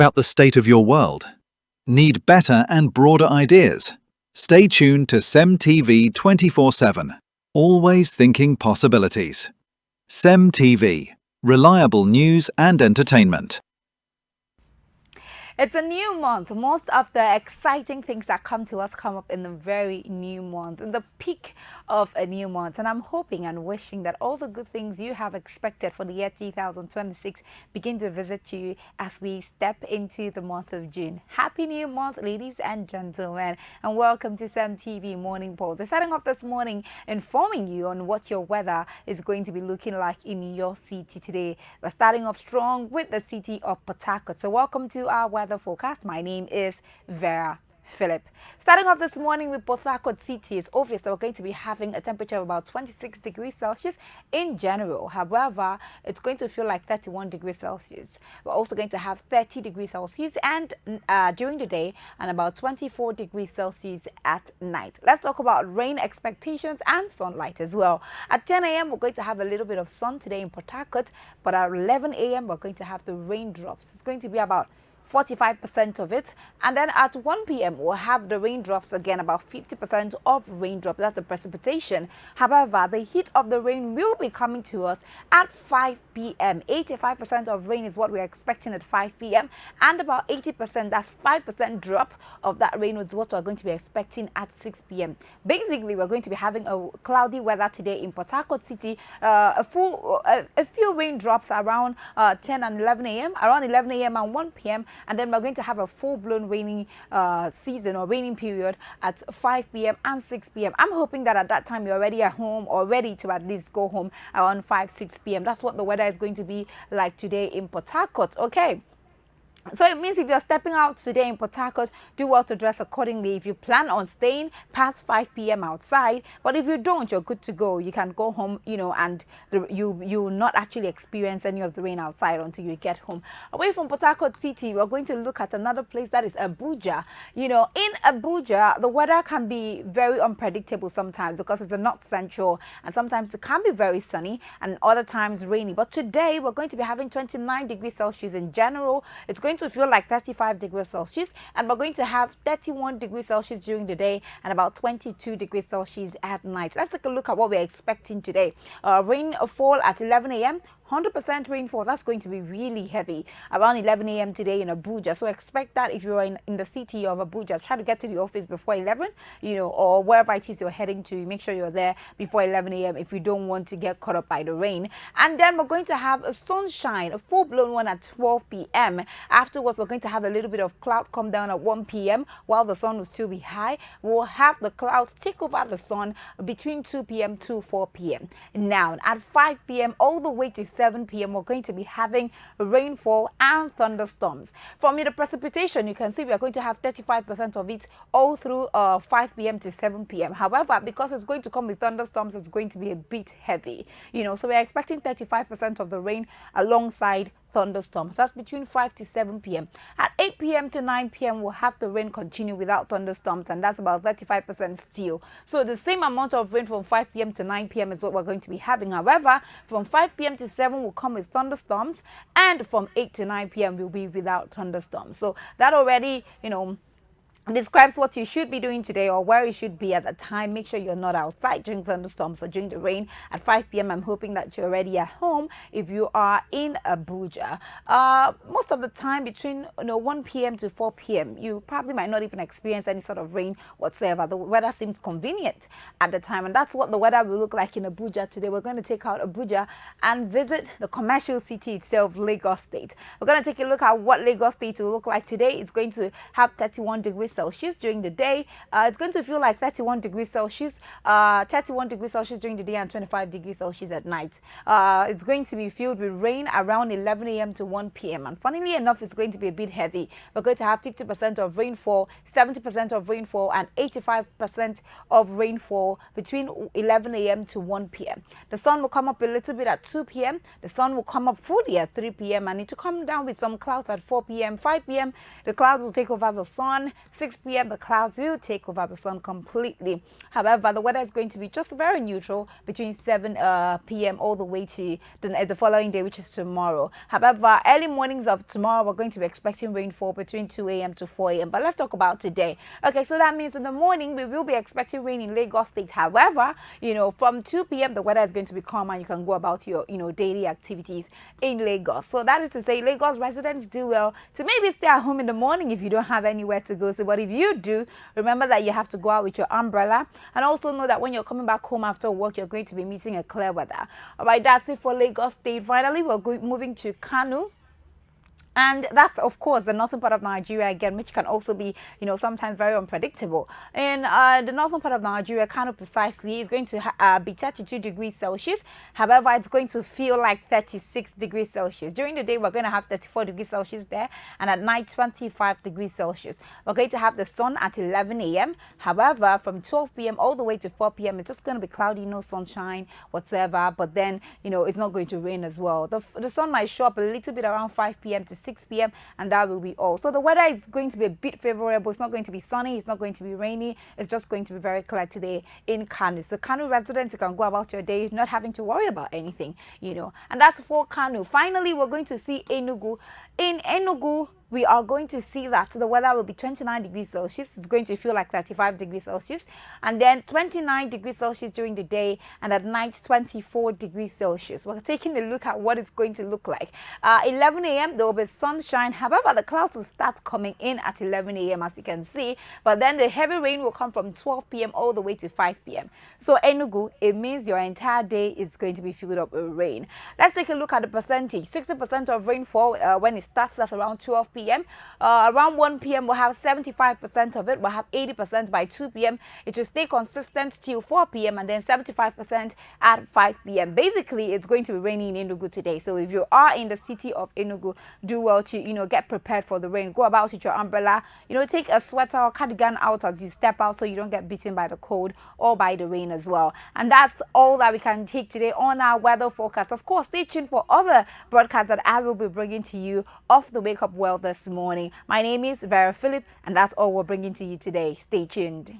About the state of your world? Need better and broader ideas? Stay tuned to SEM TV 24/7. Always thinking possibilities. SEM TV. Reliable news and entertainment. It's a new month. Most of the exciting things that come to us come up in the very new month, in the peak of a new month. And I'm hoping and wishing that all the good things you have expected for the year 2026 begin to visit you as we step into the month of June. Happy new month, ladies and gentlemen, and welcome to SEM TV Morning Pulse. We're starting off this morning informing you on what your weather is going to be looking like in your city today. We're starting off strong with the city of Port Harcourt. So welcome to our weather forecast. My name is Vera Philip. Starting off this morning with Port Harcourt City, it's obvious that we're going to be having a temperature of about 26 degrees Celsius in general. However, it's going to feel like 31 degrees Celsius. We're also going to have 30 degrees Celsius and during the day and about 24 degrees Celsius at night. Let's talk about rain expectations and sunlight as well. At 10 a.m., we're going to have a little bit of sun today in Port Harcourt, but at 11 a.m., we're going to have the raindrops. It's going to be about 45% of it, and then at 1 p.m. we'll have the raindrops again, about 50% of raindrops. That's the precipitation. However, the heat of the rain will be coming to us at 5 p.m. 85% of rain is what we're expecting at 5 p.m. and about 80%, that's 5% drop of that rain is what we're going to be expecting at 6 p.m. Basically, we're going to be having a cloudy weather today in Port Harcourt City, a few raindrops around 10 and 11 a.m., around 11 a.m. and 1 p.m. And then we're going to have a full-blown raining season or raining period at 5 p.m. and 6 p.m. I'm hoping that at that time you're already at home or ready to at least go home around 5, 6 p.m. That's what the weather is going to be like today in Port Harcourt. Okay. So it means if you're stepping out today in Port Harcourt, do well to dress accordingly. If you plan on staying past 5 p.m. outside, but if you don't, you're good to go. You can go home, and you will not actually experience any of the rain outside until you get home. Away from Port Harcourt City, we're going to look at another place, that is Abuja. In Abuja, the weather can be very unpredictable sometimes because it's the north central, and sometimes it can be very sunny and other times rainy. But today, we're going to be having 29 degrees Celsius in general. It's going to feel like 35 degrees Celsius, and we're going to have 31 degrees Celsius during the day and about 22 degrees Celsius at night. Let's take a look at what we're expecting today. Rainfall at 11 a.m. 100% rainfall. That's going to be really heavy around 11 a.m. today in Abuja. So expect that if you're in the city of Abuja, try to get to the office before 11, or wherever it is you're heading to. Make sure you're there before 11 a.m. if you don't want to get caught up by the rain. And then we're going to have a sunshine, a full-blown one at 12 p.m. Afterwards, we're going to have a little bit of cloud come down at 1 p.m. while the sun will still be high. We'll have the clouds take over the sun between 2 p.m. to 4 p.m. Now, at 5 p.m. all the way to 7 p.m. we're going to be having rainfall and thunderstorms. From the precipitation, you can see we are going to have 35% of it all through 5 p.m. to 7 p.m. However, because it's going to come with thunderstorms, it's going to be a bit heavy. So we're expecting 35% of the rain alongside thunderstorms. That's between 5 to 7 p.m. At 8 p.m. to 9 p.m. we'll have the rain continue without thunderstorms, and that's about 35% still. So the same amount of rain from 5 p.m. to 9 p.m. is what we're going to be having. However, from 5 p.m. to 7 will come with thunderstorms, and from 8 to 9 p.m. will be without thunderstorms. So that already, describes what you should be doing today or where you should be at the time. Make sure you're not outside during thunderstorms or during the rain. At 5 p.m. I'm hoping that you're already at home if you are in Abuja. Most of the time between 1 p.m. to 4 p.m. you probably might not even experience any sort of rain whatsoever. The weather seems convenient at the time, and that's what the weather will look like in Abuja today. We're going to take out Abuja and visit the commercial city itself, Lagos State. We're going to take a look at what Lagos State will look like today. It's going to have 31 degrees Celsius during the day. It's going to feel like 31 degrees Celsius, 31 degrees Celsius during the day and 25 degrees Celsius at night. It's going to be filled with rain around 11 a.m. to 1 p.m. And funnily enough, it's going to be a bit heavy. We're going to have 50% of rainfall, 70% of rainfall, and 85% of rainfall between 11 a.m. to 1 p.m. The sun will come up a little bit at 2 p.m. The sun will come up fully at 3 p.m. and it will come down with some clouds at 4 p.m. 5 p.m. the clouds will take over the sun. 6 p.m., the clouds will take over the sun completely. However, the weather is going to be just very neutral between 7 p.m. all the way to the following day, which is tomorrow. However, early mornings of tomorrow, we're going to be expecting rainfall between 2 a.m. to 4 a.m. But let's talk about today. Okay, so that means in the morning, we will be expecting rain in Lagos State. However, from 2 p.m., the weather is going to be calm and you can go about your, daily activities in Lagos. So that is to say, Lagos residents do well to maybe stay at home in the morning if you don't have anywhere to go. So, but if you do, remember that you have to go out with your umbrella, and also know that when you're coming back home after work, you're going to be meeting a clear weather. All right, that's it for Lagos State. Finally, we're moving to Kano. And that's, of course, the northern part of Nigeria again, which can also be, sometimes very unpredictable. In the northern part of Nigeria, Kano precisely, is going to be 32 degrees Celsius. However, it's going to feel like 36 degrees Celsius. During the day, we're going to have 34 degrees Celsius there, and at night, 25 degrees Celsius. We're going to have the sun at 11 a.m. However, from 12 p.m. all the way to 4 p.m., it's just going to be cloudy, no sunshine whatsoever. But then, it's not going to rain as well. The sun might show up a little bit around 5 p.m. to 6 p.m. and that will be all. So the weather is going to be a bit favorable. It's not going to be sunny. It's not going to be rainy. It's just going to be very clear today in Kano. So Kano residents, you can go about your day not having to worry about anything, And that's for Kano. Finally, we're going to see Enugu. In Enugu, we are going to see that the weather will be 29 degrees Celsius. It's going to feel like 35 degrees Celsius. And then 29 degrees Celsius during the day. And at night, 24 degrees Celsius. We're taking a look at what it's going to look like. 11 a.m., there will be sunshine. However, the clouds will start coming in at 11 a.m., as you can see. But then the heavy rain will come from 12 p.m. all the way to 5 p.m. So Enugu, it means your entire day is going to be filled up with rain. Let's take a look at the percentage. 60% of rainfall when it starts, that's around 12 p.m. Around 1 p.m. we'll have 75% of it. We'll have 80% by 2 p.m. It will stay consistent till 4 p.m. and then 75% at 5 p.m. Basically, it's going to be raining in Enugu today. So if you are in the city of Enugu, do well to, get prepared for the rain. Go about with your umbrella. Take a sweater or cardigan out as you step out so you don't get beaten by the cold or by the rain as well. And that's all that we can take today on our weather forecast. Of course, stay tuned for other broadcasts that I will be bringing to you off the Wake Up Well this morning. My name is Vera Philip, and that's all we're bringing to you today. Stay tuned.